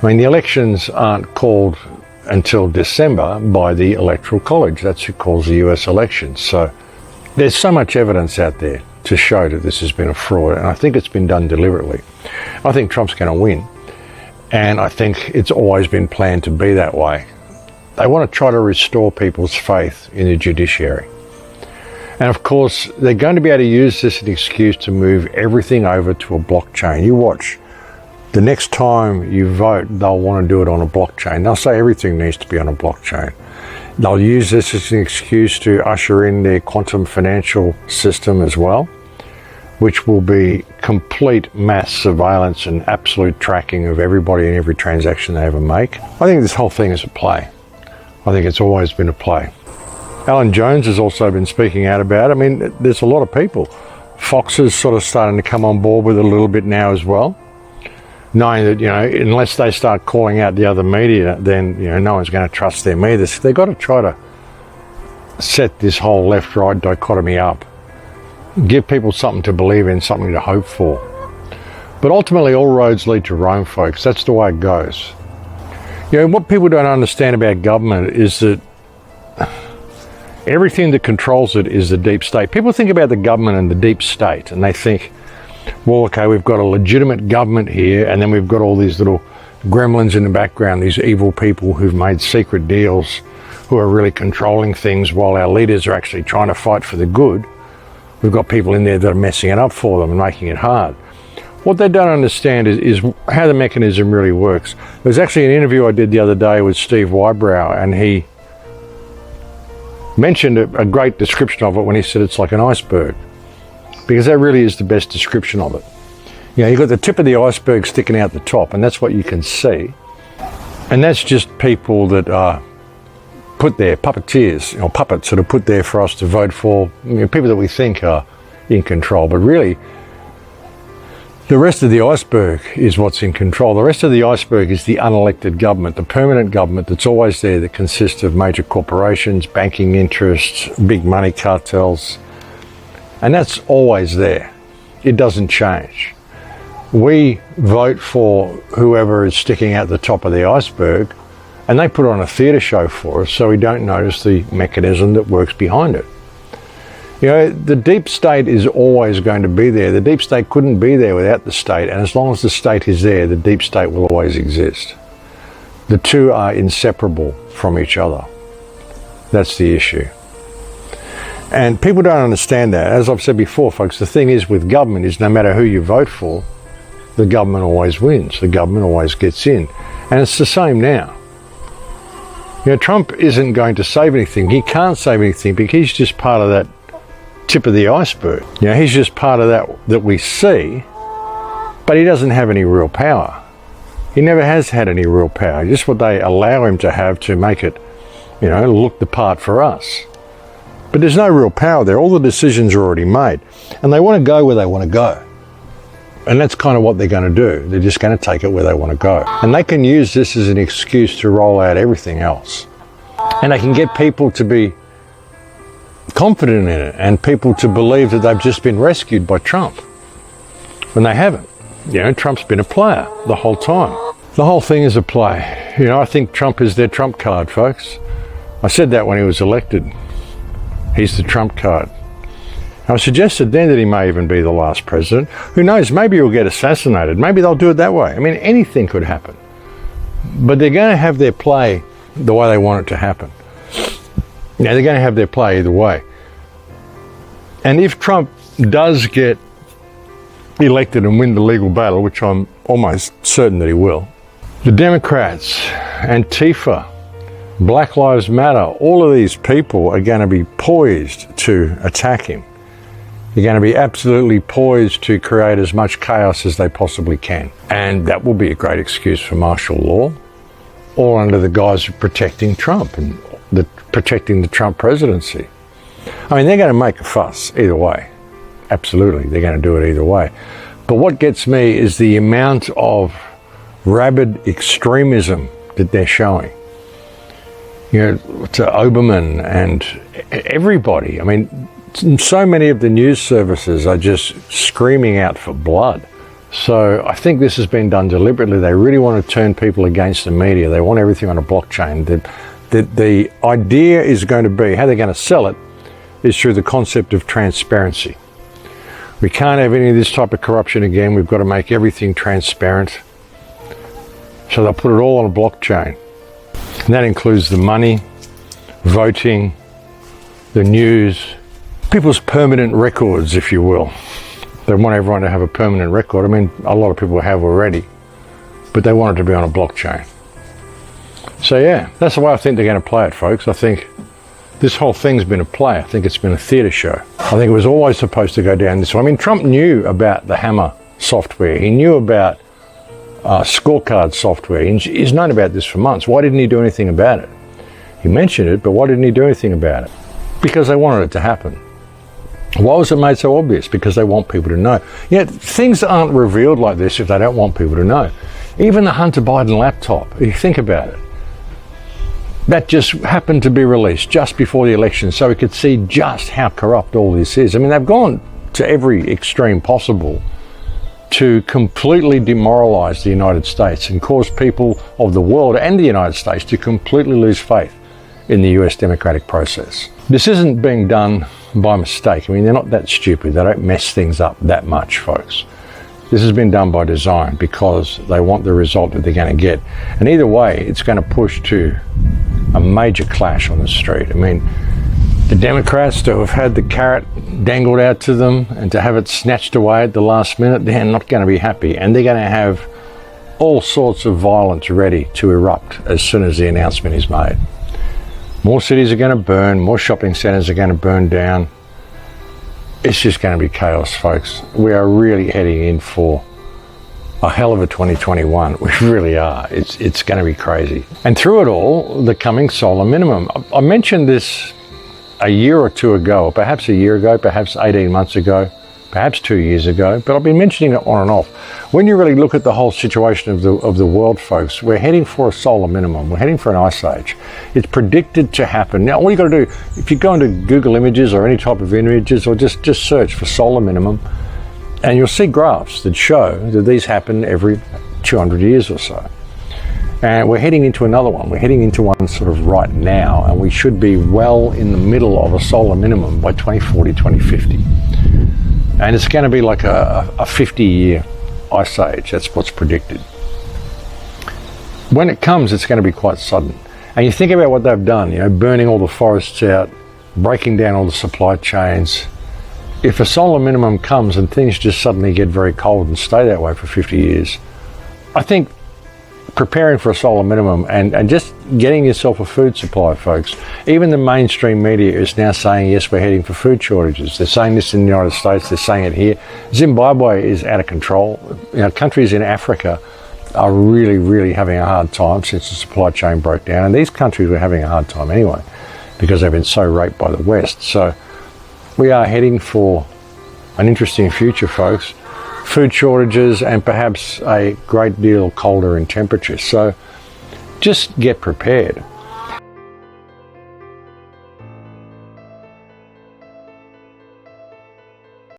I mean, the elections aren't called until December by the Electoral College. That's who calls the US elections. So there's so much evidence out there to show that this has been a fraud, and I think it's been done deliberately. I think Trump's going to win, and I think it's always been planned to be that way. They want to try to restore people's faith in the judiciary. And of course, they're going to be able to use this as an excuse to move everything over to a blockchain. You watch. The next time you vote, they'll want to do it on a blockchain. They'll say everything needs to be on a blockchain. They'll use this as an excuse to usher in their quantum financial system as well, which will be complete mass surveillance and absolute tracking of everybody and every transaction they ever make. I think this whole thing is a play. I think it's always been a play. Alan Jones has also been speaking out about it. I mean, there's a lot of people. Fox is sort of starting to come on board with it a little bit now as well, knowing that, unless they start calling out the other media, then, no one's going to trust them either. So they've got to try to set this whole left-right dichotomy up. Give people something to believe in, something to hope for. But ultimately, all roads lead to Rome, folks. That's the way it goes. What people don't understand about government is that everything that controls it is the deep state. People think about the government and the deep state, and they think, well, okay, we've got a legitimate government here, and then we've got all these little gremlins in the background, these evil people who've made secret deals, who are really controlling things while our leaders are actually trying to fight for the good. We've got people in there that are messing it up for them and making it hard. What they don't understand is how the mechanism really works. There was actually an interview I did the other day with Steve Whybrow, and he mentioned a great description of it when he said it's like an iceberg, because that really is the best description of it. You've got the tip of the iceberg sticking out the top, and that's what you can see. And that's just people that are put there, puppeteers, or puppets that are put there for us to vote for, people that we think are in control. But really, the rest of the iceberg is what's in control. The rest of the iceberg is the unelected government, the permanent government that's always there, that consists of major corporations, banking interests, big money cartels. And that's always there. It doesn't change. We vote for whoever is sticking out the top of the iceberg, and they put on a theatre show for us so we don't notice the mechanism that works behind it. The deep state is always going to be there. The deep state couldn't be there without the state, and as long as the state is there, the deep state will always exist. The two are inseparable from each other. That's the issue. And people don't understand that. As I've said before, folks, the thing is with government is no matter who you vote for, the government always wins. The government always gets in. And it's the same now. Trump isn't going to save anything. He can't save anything because he's just part of that tip of the iceberg. He's just part of that we see, but he doesn't have any real power. He never has had any real power, just what they allow him to have to make it, look the part for us. But there's no real power there. All the decisions are already made, and they want to go where they want to go. And that's kind of what they're going to do. They're just going to take it where they want to go. And they can use this as an excuse to roll out everything else. And they can get people to be confident in it, and people to believe that they've just been rescued by Trump, when they haven't. Trump's been a player the whole time. The whole thing is a play. I think Trump is their trump card, folks. I said that when he was elected. He's the trump card. I suggested then that he may even be the last president. Who knows, maybe he'll get assassinated. Maybe they'll do it that way. I mean, anything could happen. But they're going to have their play the way they want it to happen. They're going to have their play either way. And if Trump does get elected and win the legal battle, which I'm almost certain that he will, the Democrats, Antifa, Black Lives Matter, all of these people are going to be poised to attack him. They're going to be absolutely poised to create as much chaos as they possibly can. And that will be a great excuse for martial law, all under the guise of protecting Trump and protecting the Trump presidency. I mean, they're going to make a fuss either way. Absolutely, they're going to do it either way. But what gets me is the amount of rabid extremism that they're showing. To Oberman and everybody. I mean, so many of the news services are just screaming out for blood, So I think this has been done deliberately. They really want to turn people against the media. They want everything on a blockchain. The idea is going to be, how they're going to sell it, is through the concept of transparency. We can't have any of this type of corruption again. We've got to make everything transparent. So they'll put it all on a blockchain. And that includes the money, voting, the news, people's permanent records, if you will. They want everyone to have a permanent record. I mean, a lot of people have already, but they want it to be on a blockchain. So yeah, that's the way I think they're going to play it, folks. I think this whole thing's been a play. I think it's been a theatre show. I think it was always supposed to go down this way. I mean, Trump knew about the Hammer software. He knew about scorecard software. He's known about this for months. Why didn't he do anything about it? He mentioned it, but why didn't he do anything about it? Because they wanted it to happen. Why was it made so obvious? Because they want people to know. Yet things aren't revealed like this if they don't want people to know. Even the Hunter Biden laptop, if you think about it, that just happened to be released just before the election so we could see just how corrupt all this is. I mean, they've gone to every extreme possible to completely demoralize the United States and cause people of the world and the United States to completely lose faith in the US democratic process. This isn't being done by mistake. I mean, they're not that stupid. They don't mess things up that much, folks. This has been done by design because they want the result that they're going to get. And either way, it's going to push to a major clash on the street. I mean, the Democrats to have had the carrot dangled out to them and to have it snatched away at the last minute, they're not going to be happy. And they're going to have all sorts of violence ready to erupt as soon as the announcement is made. More cities are going to burn, more shopping centres are going to burn down. It's just going to be chaos, folks. We are really heading in for a hell of a 2021. We really are. It's going to be crazy. And through it all, the coming solar minimum. I mentioned this a year or two ago, or perhaps a year ago, perhaps 18 months ago, perhaps 2 years ago, but I've been mentioning it on and off. When you really look at the whole situation of the world, folks, we're heading for a solar minimum. We're heading for an ice age. It's predicted to happen. Now, all you got to do, if you go into Google Images or any type of images, or just search for solar minimum, and you'll see graphs that show that these happen every 200 years or so. And we're heading into another one. We're heading into one sort of right now, and we should be well in the middle of a solar minimum by 2040, 2050. And it's going to be like a 50-year ice age. That's what's predicted. When it comes, it's going to be quite sudden. And you think about what they've done, you know, burning all the forests out, breaking down all the supply chains. If a solar minimum comes and things just suddenly get very cold and stay that way for 50 years, I think preparing for a solar minimum and just getting yourself a food supply, folks. Even the mainstream media is now saying, yes, we're heading for food shortages. They're saying this in the United States. They're saying it here. Zimbabwe is out of control. You know, countries in Africa are really, really having a hard time since the supply chain broke down. And these countries were having a hard time anyway because they've been so raped by the West. So we are heading for an interesting future, folks. Food shortages and perhaps a great deal colder in temperature. So just get prepared.